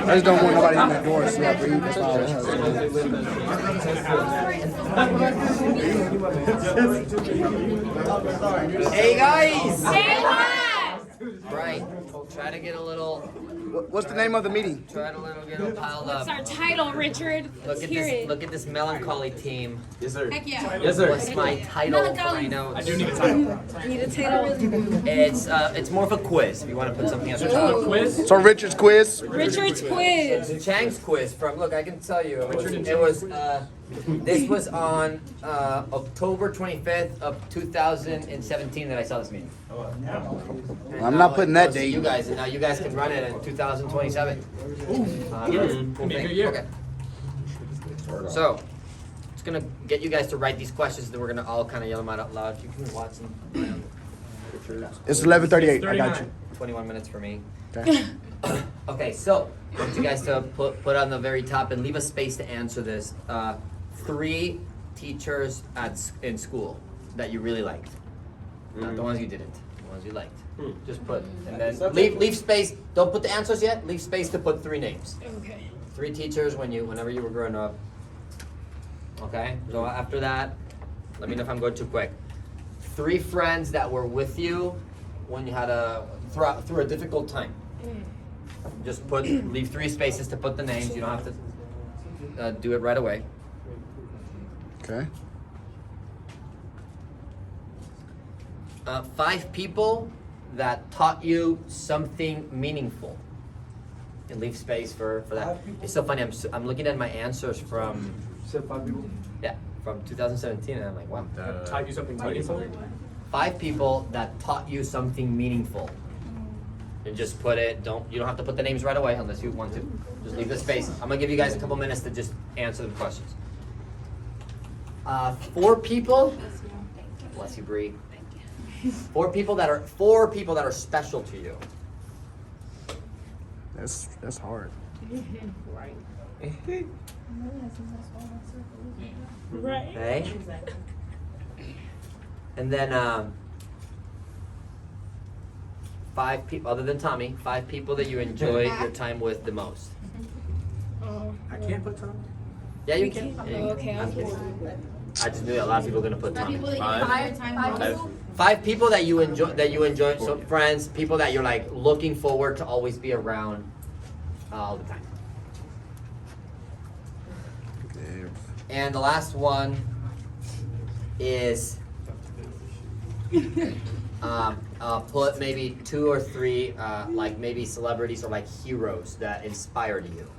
I just don't want nobody in the door, so I breathe. That's all. Hey guys! Say what? Right. Try to get a little. What's the name of the meeting? Try to get a piled up. What's our title, Richard? Look Let's at hear this. it. Look at this melancholy team. Yes, sir. Heck yeah. Yes, sir. What's my title for my notes? I do need a title. Need a title? It's more of a quiz. If you want to put something else. A quiz? So Richard's quiz. Richard's quiz. It's Chang's quiz from. Look, I can tell you. It was. This was on October 25th of 2017 that I saw this meeting. And I'm now not putting it that goes to date. You guys, and now you guys can run it in 2027. Cool Be a thing. good year. Okay. So, it's gonna get you guys to write these questions. Then we're gonna all kind of yell them out loud. You can watch them. It's 11:38. I got you. 21 minutes for me. Okay. Okay, so I want you guys to put on the very top and leave a space to answer this. 3 teachers in school that you really liked, not the ones you didn't, the ones you liked. Just put and then leave space. Don't put the answers yet. Leave space to put 3 names. Okay. 3 teachers whenever you were growing up. Okay. So after that, let me know if I'm going too quick. 3 friends that were with you when you had through a difficult time. Just leave 3 spaces to put the names. You don't have to do it right away. Okay. 5 people that taught you something meaningful. And leave space for that. It's so funny. I'm looking at my answers from. Said 5 people. Yeah, from 2017, and I'm like, wow. Taught you something meaningful? 5 people that taught you something meaningful. And just put it. You don't have to put the names right away unless you want to. Just leave the space. I'm gonna give you guys a couple minutes to just answer the questions. 4 people. Bless you, Bree. 4 people that are special to you. That's hard. Right. Okay. And then 5 people, other than Tommy, 5 people that you enjoy your time with the most. I can't put Tom. Yeah, you can. Yeah, you can. Okay, I'm I'll kidding. I just knew that a lot of people are gonna put Tommy. Five. 5 people that you enjoy. So friends, people that you're like looking forward to always be around all the time. And the last one is put maybe 2 or 3 like maybe celebrities or like heroes that inspired you,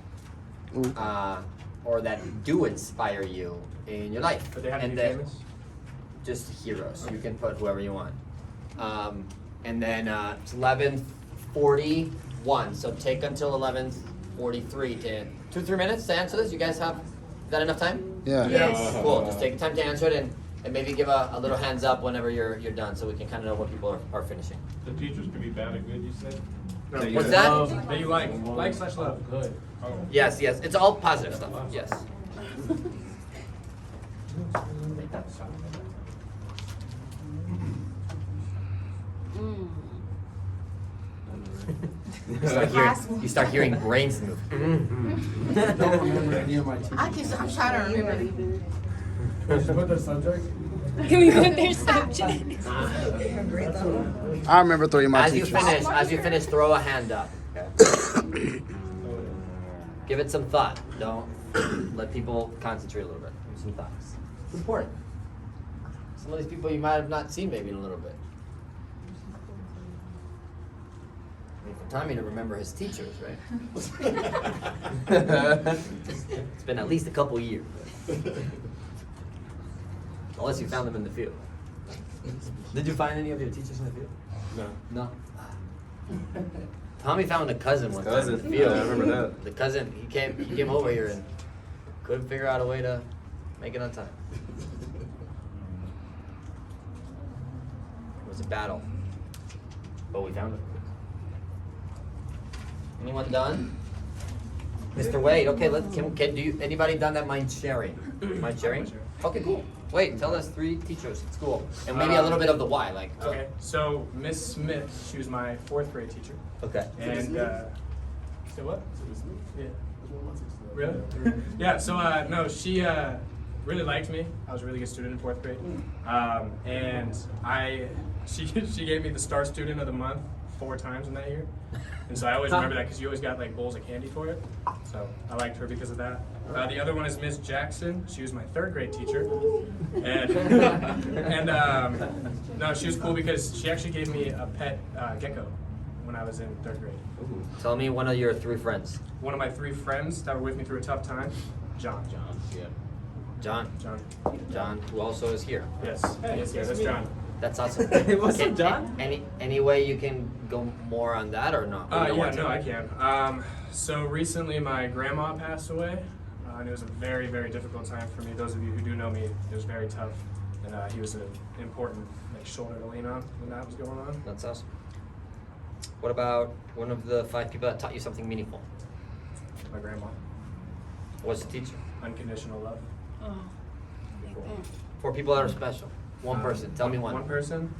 or that do inspire you in your life. But they have to and be then famous? just heroes. You can put whoever you want. And then it's 11:41. So take until 11:43 to 2-3 minutes to answer this. You guys have that enough time? Yeah. Yes. Cool. Just take time to answer it and maybe give a little hands up whenever you're done, so we can kind of know what people are finishing. The teachers can be bad or good, you said? What's that? That you like slash love. Good. Oh. Yes. It's all positive stuff. Yes. You start hearing brains move. Don't remember any of my teachers. I'm trying to remember. Put the subject. Can we put their subject? I remember 3 of my As you teachers. finish, throw a hand up. Okay? Give it some thought. Don't let people concentrate a little bit. Give some thoughts. It's important. Some of these people you might have not seen maybe in a little bit. I mean, for Tommy to remember his teachers, right? It's been at least a couple years. Unless you found them in the field. Did you find any of your teachers in the field? No. Tommy found a cousin one time in the field. Yeah, I remember that. The cousin, he came over here and couldn't figure out a way to make it on time. It was a battle, but we found it. Anyone done? Mr. Wade, okay, anybody done that mind sharing? Mind sharing? Okay, cool. Wait, tell us 3 teachers at school, and maybe a little bit of the why, like. Okay, so Miss Smith, she was my 4th grade teacher. Okay. And Say what? Yeah. Really? Yeah, so no, she really liked me. I was a really good student in 4th grade. And she gave me the Star Student of the Month 4 times in that year. And so I always remember that because you always got like bowls of candy for it. So I liked her because of that. The other one is Miss Jackson. She was my 3rd grade teacher. And no, she was cool because she actually gave me a pet gecko when I was in 3rd grade. Ooh. Tell me one of your 3 friends. One of my 3 friends that were with me through a tough time, John. John, who also is here. Yes, that's John. That's awesome. What's up, John? Any way you can go more on that or not? Or you don't want to? I can. So recently my grandma passed away, and it was a very, very difficult time for me. Those of you who do know me, it was very tough, and he was an important shoulder to lean on when that was going on. That's awesome. What about one of the 5 people that taught you something meaningful? My grandma. What's the teacher? Unconditional love. Oh, I like that. 4 people that are special. One person. Tell me one. One person.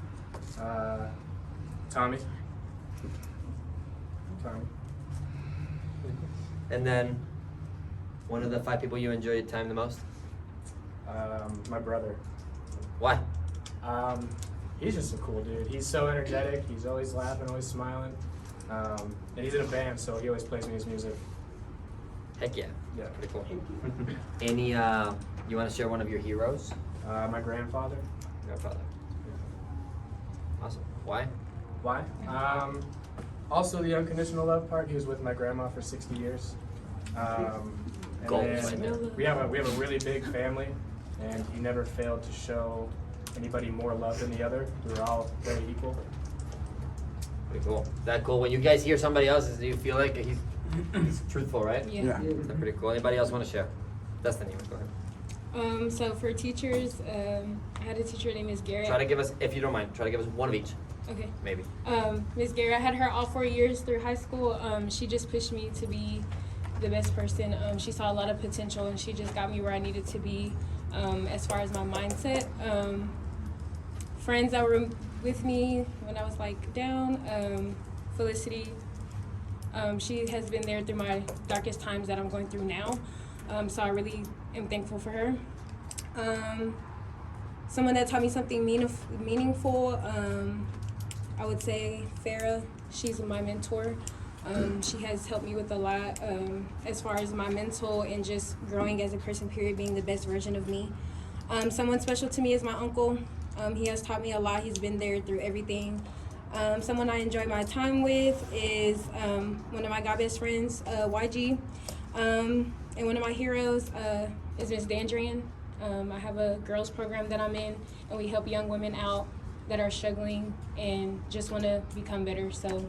Tommy. And then one of the 5 people you enjoyed time the most? My brother. Why? He's just a cool dude. He's so energetic. He's always laughing, always smiling. And he's in a band, so he always plays me his music. Heck yeah. Yeah. Pretty cool. Any, you want to share one of your heroes? My grandfather. Grandfather. Awesome. Why? Why? Also the unconditional love part. He was with my grandma for 60 years. And Goals then right there. we have a really big family, and he never failed to show anybody more love than the other. We were all very equal. Pretty cool. Is that cool? When you guys hear somebody else's, do you feel like he's truthful, right? Yeah. Is that pretty cool? Anybody else want to share? Destiny, go ahead. So for teachers, I had a teacher named Ms. Garrett. Try to give us, if you don't mind, try to give us one of each, Okay. maybe. Ms. Garrett, I had her all 4 years through high school. She just pushed me to be the best person. She saw a lot of potential, and she just got me where I needed to be as far as my mindset. Friends that were with me when I was like down, Felicity. She has been there through my darkest times that I'm going through now. So I really am thankful for her. Someone that taught me something meaningful, I would say Farah. She's my mentor. She has helped me with a lot as far as my mental and just growing as a person, period, being the best version of me. Someone special to me is my uncle. He has taught me a lot. He's been there through everything. Someone I enjoy my time with is one of my god best friends, YG. And one of my heroes is Miss Dandrian. I have a girls program that I'm in, and we help young women out that are struggling and just want to become better. So,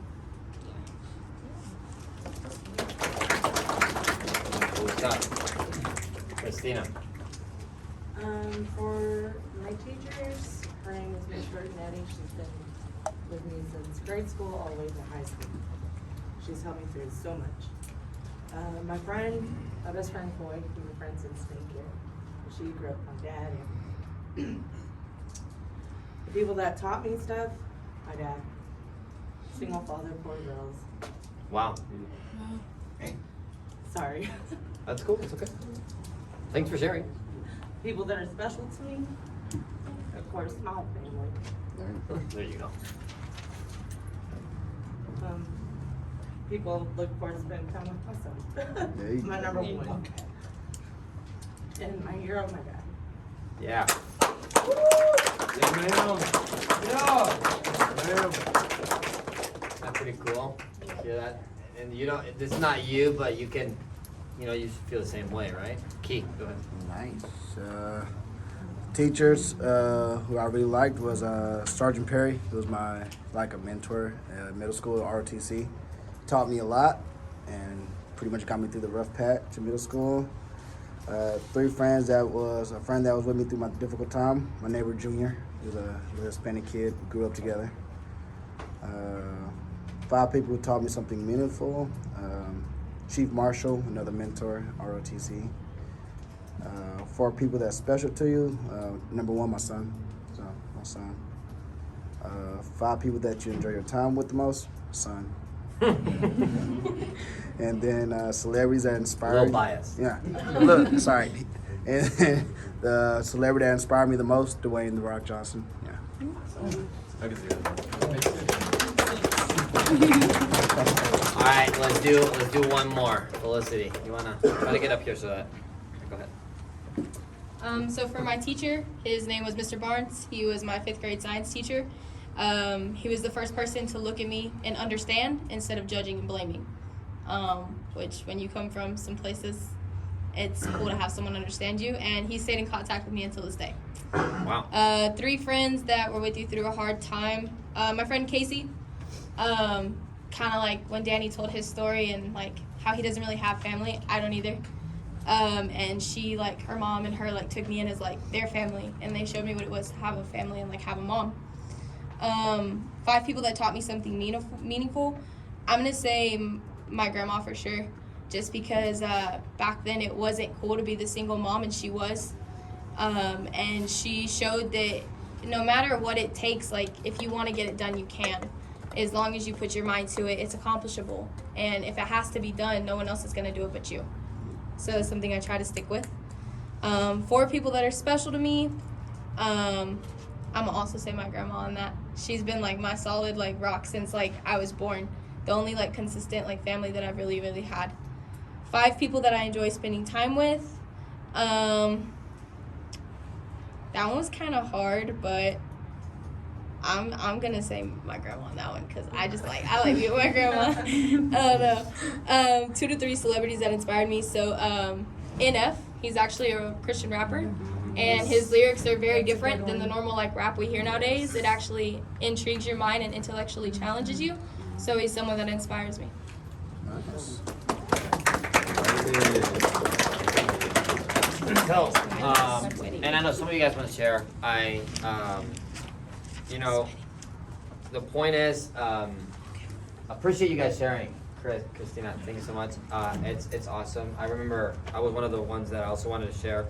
Who's up? Christina. For my teachers, her name is Miss Bertinetti. She's been with me since grade school all the way to high school. She's helped me through so much. My best friend Floyd, we were friends since daycare. She grew up with my dad. And the people that taught me stuff, my dad. Single father, 4 girls. Wow. Sorry. That's cool. It's okay. Thanks for sharing. People that are special to me, of course, my whole family. There you go. People look forward to spending time with my son. There you My go. number 1. And my hero, my dad. Yeah. That's pretty cool. Hear that? And you don't, this is not you, but you can, you feel the same way, right? Key, go ahead. Nice. Teachers who I really liked was Sergeant Perry. He was my a mentor at middle school at ROTC. He taught me a lot and pretty much got me through the rough patch in middle school. 3 friends, that was a friend that was with me through my difficult time. My neighbor Junior, he was a Hispanic kid. We grew up together. 5 people who taught me something meaningful. Chief Marshall, another mentor, ROTC. 4 people that's special to you. Number 1, my son. So, my son. 5 people that you enjoy your time with the most. Son. And then celebrities that inspire. A little biased. Yeah. Look, sorry. And then the celebrity that inspired me the most, Dwayne The Rock Johnson. Yeah. I can see that. All right, let's do one more. Felicity, you wanna try to get up here so that. Go ahead. So for my teacher, his name was Mr. Barnes. He was my 5th grade science teacher. He was the first person to look at me and understand instead of judging and blaming. Which when you come from some places, it's cool to have someone understand you. And he stayed in contact with me until this day. Wow. 3 friends that were with you through a hard time. My friend Casey, kind of like when Danny told his story and like how he doesn't really have family. I don't either. And she, like, her mom and her, like, took me in as, like, their family, and they showed me what it was to have a family and, like, have a mom. 5 people that taught me something meaningful. I'm going to say my grandma for sure, just because back then it wasn't cool to be the single mom, and she was. And she showed that no matter what it takes, like, if you want to get it done, you can. As long as you put your mind to it, it's accomplishable. And if it has to be done, no one else is going to do it but you. So it's something I try to stick with. 4 people that are special to me, I'm gonna also say my grandma on that. She's been like my solid like rock since like I was born. The only like consistent like family that I've really, really had. 5 people that I enjoy spending time with. That one was kind of hard, but I'm gonna say my grandma on that one because I like being with my grandma. I don't know. 2 to 3 celebrities that inspired me. So NF, he's actually a Christian rapper, and his lyrics are very different than the normal like rap we hear nowadays. It actually intrigues your mind and intellectually challenges you. So he's someone that inspires me. So, and I know some of you guys want to share. You know, the point is, appreciate you guys sharing, Christina. Thank you so much. It's awesome. I remember I was one of the ones that I also wanted to share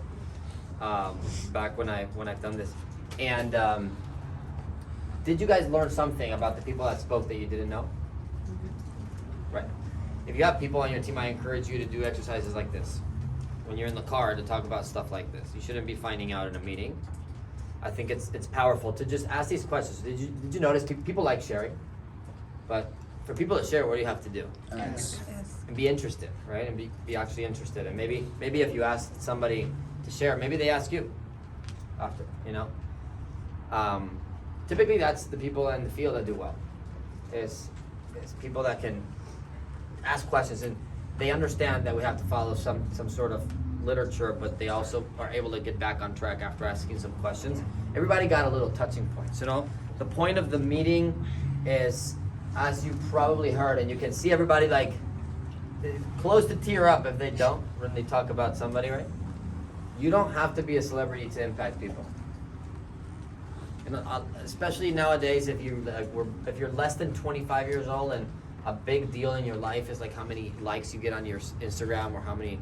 back when I've done this. And did you guys learn something about the people that spoke that you didn't know? Right. If you have people on your team, I encourage you to do exercises like this. When you're in the car to talk about stuff like this, you shouldn't be finding out in a meeting. I think it's powerful to just ask these questions. Did you notice people like sharing? But for people to share, what do you have to do? Nice. And be interested, right? And be actually interested. And maybe if you ask somebody to share, maybe they ask you after, you know? Typically that's the people in the field that do well. Is people that can ask questions and they understand that we have to follow some sort of literature, but they also are able to get back on track after asking some questions. Everybody got a little touching points, you know? The point of the meeting is, as you probably heard, and you can see everybody like close to tear up if they don't, when they talk about somebody, right? You don't have to be a celebrity to impact people. And especially nowadays, if you're less than 25 years old and a big deal in your life is like how many likes you get on your Instagram or how many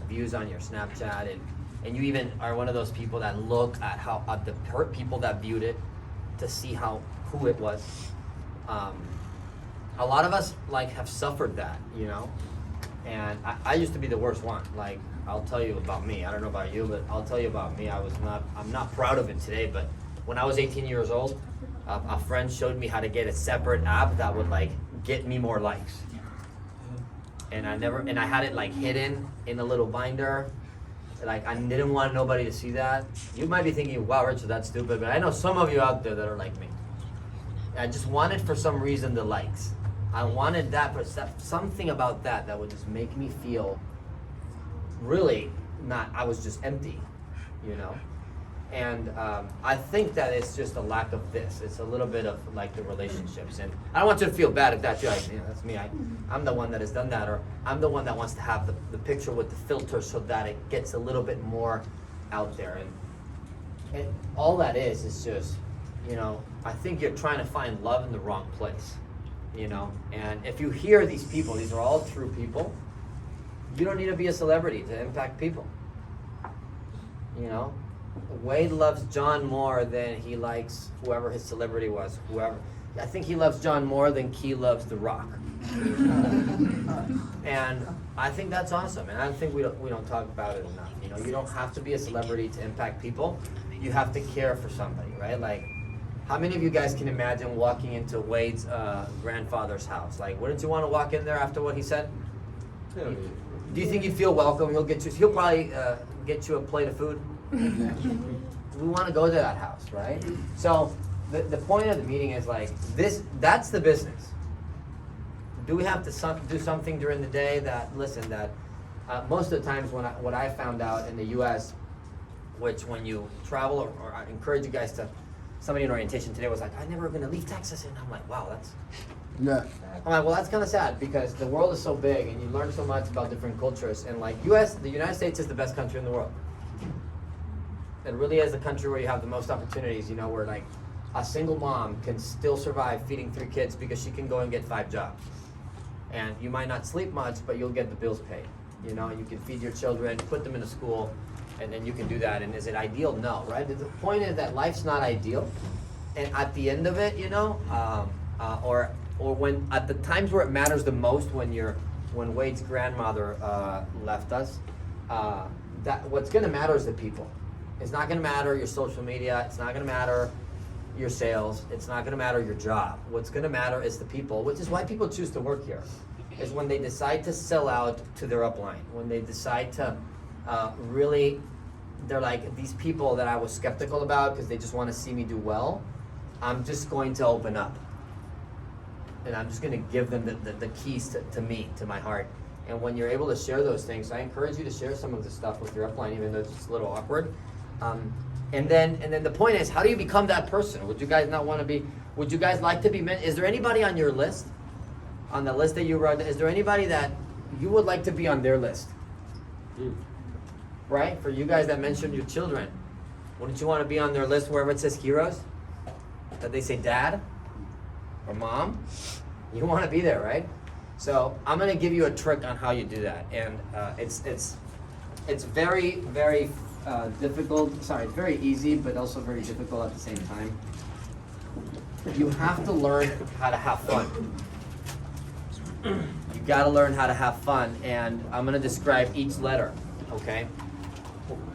views on your Snapchat, and you even are one of those people that look at the people that viewed it to see who it was. A lot of us like have suffered that, you know, and I used to be the worst one. Like, I'll tell you about me. I don't know about you, but I'll tell you about me. I'm not proud of it today, but when I was 18 years old, a friend showed me how to get a separate app that would like get me more likes. And I had it like hidden in a little binder. Like, I didn't want nobody to see that. You might be thinking, wow, Richard, that's stupid, but I know some of you out there that are like me. I just wanted for some reason the likes. I wanted that, but something about that would just make me feel really I was just empty, you know? And I think that it's just a lack of this. It's a little bit of like the relationships. And I don't want you to feel bad if that's you. That's me. I'm the one that has done that, or I'm the one that wants to have the picture with the filter so that it gets a little bit more out there. And all that is just, you know, I think you're trying to find love in the wrong place, you know? And if you hear these people, these are all true people, you don't need to be a celebrity to impact people, you know? Wade loves John more than he likes whoever his celebrity was, whoever. I think he loves John more than Key loves The Rock. And I think that's awesome, and I think we don't talk about it enough. You know, you don't have to be a celebrity to impact people. You have to care for somebody, right? Like, how many of you guys can imagine walking into Wade's grandfather's house? Like, wouldn't you want to walk in there after what he said? Do you think you'd feel welcome? He'll probably get you a plate of food. We want to go to that house, right? So the point of the meeting is like this. That's the business. Do we have to do something during the day that most of the times what I found out in the U.S., which when you travel or I encourage you guys to, somebody in orientation today was like, I'm never going to leave Texas, and I'm like, wow, that's. Yeah. I'm like, well, that's kind of sad because the world is so big and you learn so much about different cultures. And like the United States is the best country in the world. It really is the country where you have the most opportunities, you know, where like a single mom can still survive feeding 3 kids because she can go and get 5 jobs. And you might not sleep much, but you'll get the bills paid. You know, you can feed your children, put them into school, and then you can do that. And is it ideal? No, right? The point is that life's not ideal. And at the end of it, you know, or when at the times where it matters the most, when Wade's grandmother left us, that what's going to matter is the people. It's not going to matter your social media. It's not going to matter your sales. It's not going to matter your job. What's going to matter is the people, which is why people choose to work here. Is when they decide to sell out to their upline. When they decide to really, they're like, these people that I was skeptical about because they just want to see me do well, I'm just going to open up. And I'm just going to give them the keys to me, to my heart. And when you're able to share those things, I encourage you to share some of the stuff with your upline, even though it's a little awkward. And then the point is, how do you become that person? Would you guys not want to be? Would you guys like to be? Is there anybody on your list, on the list that you wrote? Is there anybody that you would like to be on their list? Right? For you guys that mentioned your children, wouldn't you want to be on their list wherever it says heroes? That they say dad or mom? You want to be there, right? So I'm going to give you a trick on how you do that, and it's very, very difficult. Sorry, it's very easy, but also very difficult at the same time. You have to learn how to have fun. You got to learn how to have fun, and I'm going to describe each letter, okay?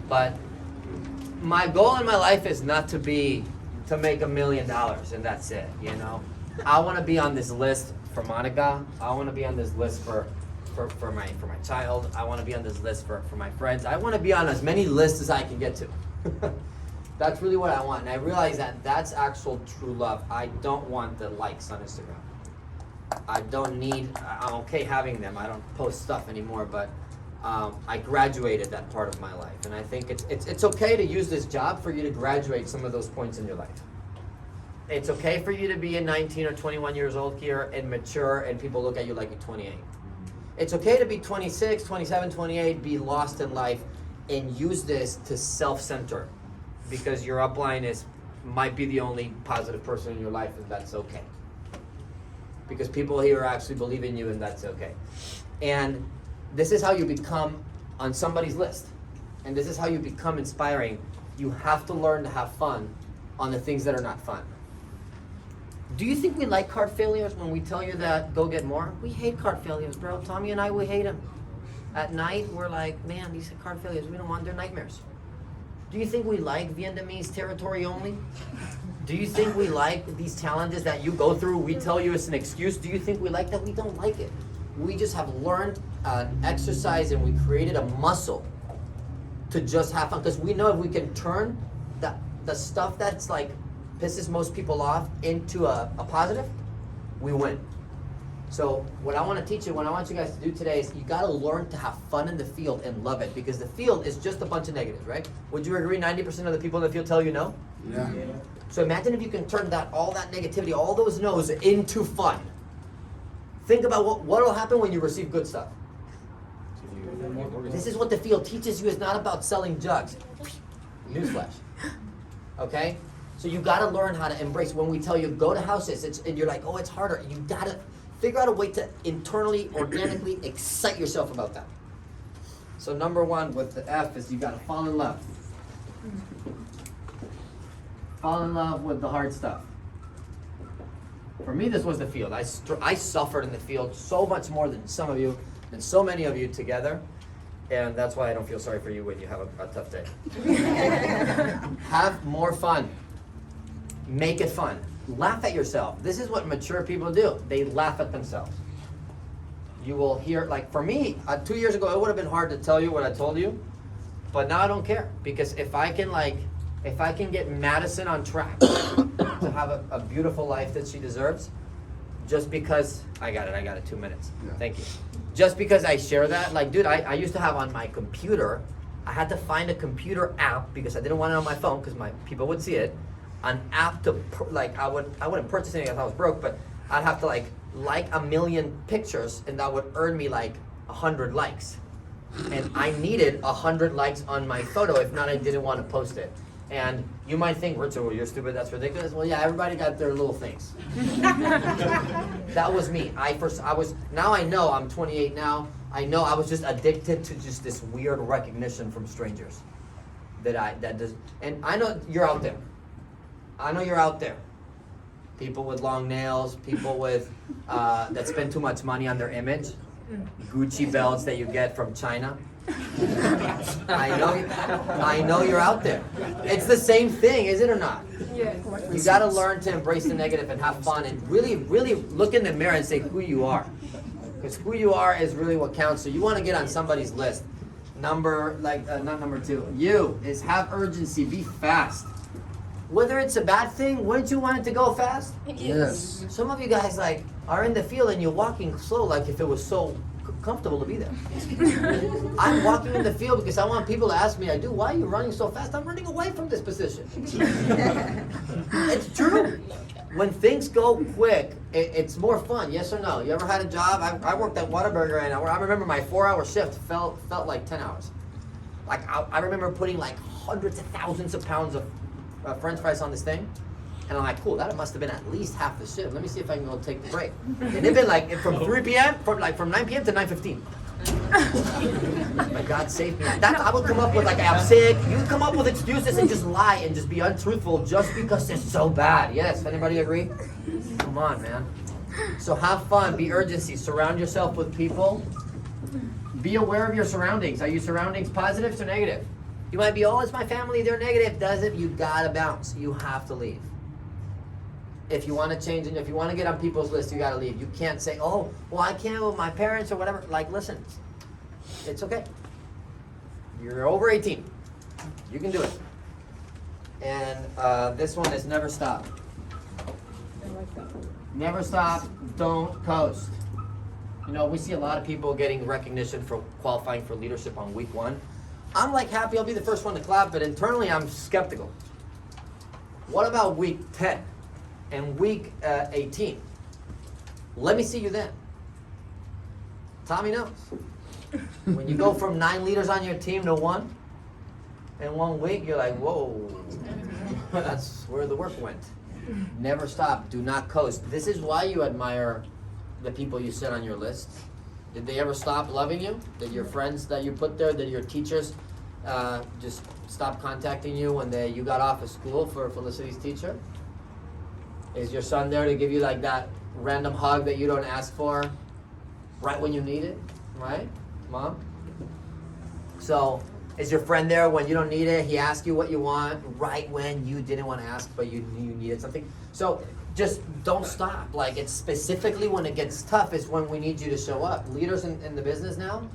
But my goal in my life is not to make $1 million and that's it, you know? I want to be on this list for Monica. I want to be on this list for my child. I want to be on this list for my friends. I want to be on as many lists as I can get to. That's really what I want. And I realize that that's actual true love. I don't want the likes on Instagram. I'm okay having them. I don't post stuff anymore, but I graduated that part of my life. And I think it's okay to use this job for you to graduate some of those points in your life. It's okay for you to be 19 or 21 years old here and mature and people look at you like you're 28. It's okay to be 26, 27, 28, be lost in life and use this to self-center because your upline might be the only positive person in your life and that's okay. Because people here actually believe in you and that's okay. And this is how you become on somebody's list. And this is how you become inspiring. You have to learn to have fun on the things that are not fun. Do you think we like card failures when we tell you that go get more? We hate card failures, bro. Tommy and I, we hate them. At night, we're like, man, these card failures, we don't want their nightmares. Do you think we like Vietnamese territory only? Do you think we like these challenges that you go through? We tell you it's an excuse. Do you think we like that? We don't like it. We just have learned an exercise and we created a muscle to just have fun. Because we know if we can turn the stuff that's like pisses most people off into a positive, we win. So what I want to teach you, what I want you guys to do today is you got to learn to have fun in the field and love it because the field is just a bunch of negatives, right? Would you agree 90% of the people in the field tell you no? Yeah. So imagine if you can turn all that negativity, all those no's into fun. Think about what will happen when you receive good stuff. This is what the field teaches you. It's not about selling jugs. Newsflash. Okay? So you got to learn how to embrace. When we tell you go to houses, and you're like, oh, it's harder. You got to figure out a way to internally, organically excite yourself about that. So number one with the F is you got to fall in love. Fall in love with the hard stuff. For me, this was the field. I suffered in the field so much more than some of you, and so many of you together. And that's why I don't feel sorry for you when you have a tough day. Have more fun. Make it fun. Laugh at yourself. This is what mature people do. They laugh at themselves. You will hear, like for me, 2 years ago, it would have been hard to tell you what I told you, but now I don't care, because if I can get Madison on track to have a beautiful life that she deserves, just because, I got it, 2 minutes. Yeah. Thank you. Just because I share that, like dude, I used to have on my computer, I had to find a computer app because I didn't want it on my phone because my people would see it, an app to, I wouldn't purchase anything if I was broke, but I'd have to like 1 million pictures, and that would earn me like 100 likes. And I needed 100 likes on my photo, if not I didn't want to post it. And you might think, Richard, well, you're stupid, that's ridiculous. Well, yeah, everybody got their little things. That was me. Now I know, I'm 28 now, I know I was just addicted to just this weird recognition from strangers. And I know you're out there. I know you're out there. People with long nails, people with, that spend too much money on their image, Gucci belts that you get from China. I know you're out there. It's the same thing, is it or not? Yes. You gotta learn to embrace the negative and have fun and really, really look in the mirror and say who you are. Because who you are is really what counts. So you wanna get on somebody's list. Not number 2. You is have urgency, be fast. Whether it's a bad thing, wouldn't you want it to go fast? Yes. Some of you guys like are in the field and you're walking slow like if it was so comfortable to be there. I'm walking in the field because I want people to ask me, why are you running so fast? I'm running away from this position. It's true. When things go quick, it's more fun, yes or no? You ever had a job? I worked at Whataburger, and I remember my 4-hour shift felt like 10 hours. Like I remember putting like hundreds of thousands of pounds of French fries on this thing. And I'm like, cool, that must have been at least half the shift. Let me see if I can go take the break. And it'd been like from 3 p.m., from 9 p.m. to 9:15. My God save me. I would come up with like, I'm sick. You would come up with excuses and just lie and just be untruthful just because it's so bad. Yes, anybody agree? Come on, man. So have fun, be urgency, surround yourself with people. Be aware of your surroundings. Are your surroundings positives or negative? You might be, it's my family, they're negative. Doesn't, you gotta bounce. You have to leave. If you want to change and if you want to get on people's list, you got to leave. You can't say, I can't with my parents or whatever. Like, listen, it's okay. You're over 18. You can do it. And this one is never stop. Never stop. Don't coast. You know, we see a lot of people getting recognition for qualifying for leadership on week 1. I'm like happy I'll be the first one to clap, but internally I'm skeptical. What about week 10? And week 18. Let me see you then. Tommy knows. When you go from 9 leaders on your team to 1 in 1 week, you're like, whoa. That's where the work went. Never stop. Do not coast. This is why you admire the people you set on your list. Did they ever stop loving you? Did your friends that you put there, did your teachers just stop contacting you when you got off of school for Felicity's teacher? Is your son there to give you like that random hug that you don't ask for right when you need it? Right, Mom? So, is your friend there when you don't need it? He asks you what you want right when you didn't want to ask, but you needed something. So, just don't stop. Like, it's specifically when it gets tough is when we need you to show up. Leaders in the business now,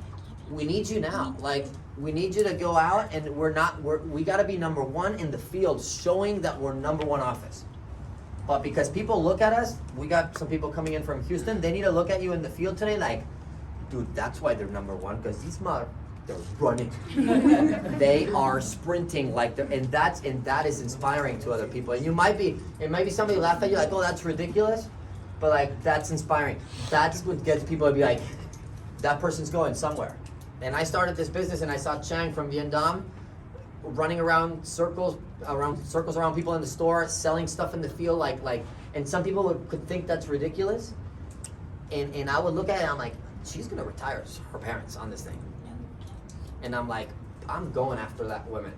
we need you now. Like, we need you to go out and we got to be number 1 in the field, showing that we're number 1 office. But because people look at us, we got some people coming in from Houston, they need to look at you in the field today like, dude, that's why they're number 1, because they're running. They are sprinting like and that is inspiring to other people. And it might be somebody laugh at you like, that's ridiculous, but like, that's inspiring. That's what gets people to be like, that person's going somewhere. And I started this business and I saw Chang from Vietnam running around circles around people in the store, selling stuff in the field, and some people could think that's ridiculous. And I would look at it and I'm like, she's gonna retire her parents on this thing. And I'm like, I'm going after that woman.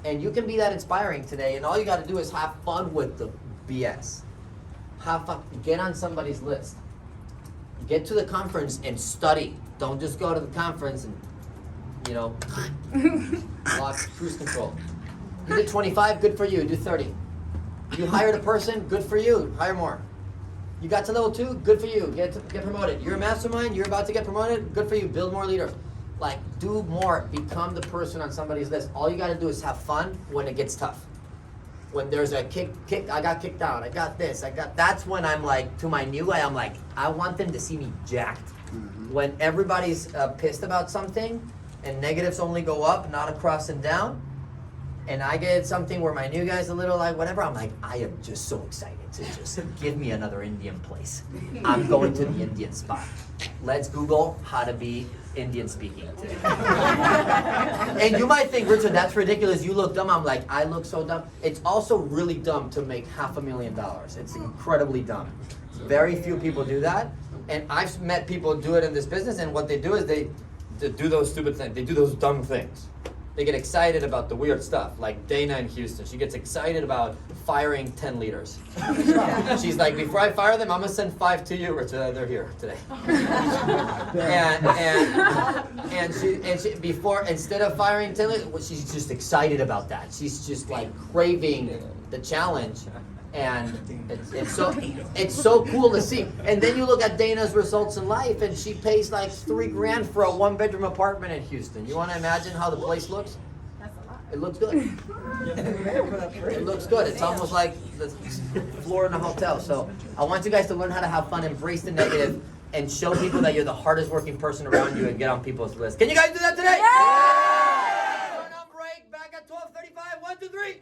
And you can be that inspiring today, and all you gotta do is have fun with the BS. Get on somebody's list. Get to the conference and study. Don't just go to the conference and, you know, lock cruise control. You did 25, good for you. Do 30. You hired a person, good for you. Hire more. You got to level 2, good for you. Get promoted. You're a mastermind, you're about to get promoted, good for you. Build more leaders. Like, do more. Become the person on somebody's list. All you gotta do is have fun when it gets tough. When there's a I got kicked out, I got this, that's when I'm like, to my new guy, I'm like, I want them to see me jacked. When everybody's pissed about something, and negatives only go up, not across and down, and I get something where my new guy's a little like whatever, I'm like, I am just so excited to just give me another Indian place. I'm going to the Indian spot. Let's Google how to be Indian speaking today. And you might think, Richard, that's ridiculous. You look dumb. I'm like, I look so dumb. It's also really dumb to make $500,000. It's incredibly dumb. Very few people do that. And I've met people do it in this business, and what they do is they do those stupid things. They do those dumb things. They get excited about the weird stuff, like Dana in Houston. She gets excited about firing 10 leaders. She's like, before I fire them, I'm gonna send 5 to you, Richard. They're here today. and she before, instead of firing 10 leaders, she's just excited about that. She's just like craving the challenge. And it's so cool to see. And then you look at Dana's results in life, and she pays like $3,000 for a 1-bedroom apartment in Houston. You want to imagine how the place looks? It looks good. It looks good. It's almost like the floor in a hotel. So I want you guys to learn how to have fun, embrace the negative, and show people that you're the hardest working person around you, and get on people's list. Can you guys do that today? Yeah! Turn on break. Back at 12:35. 1, 2, 3.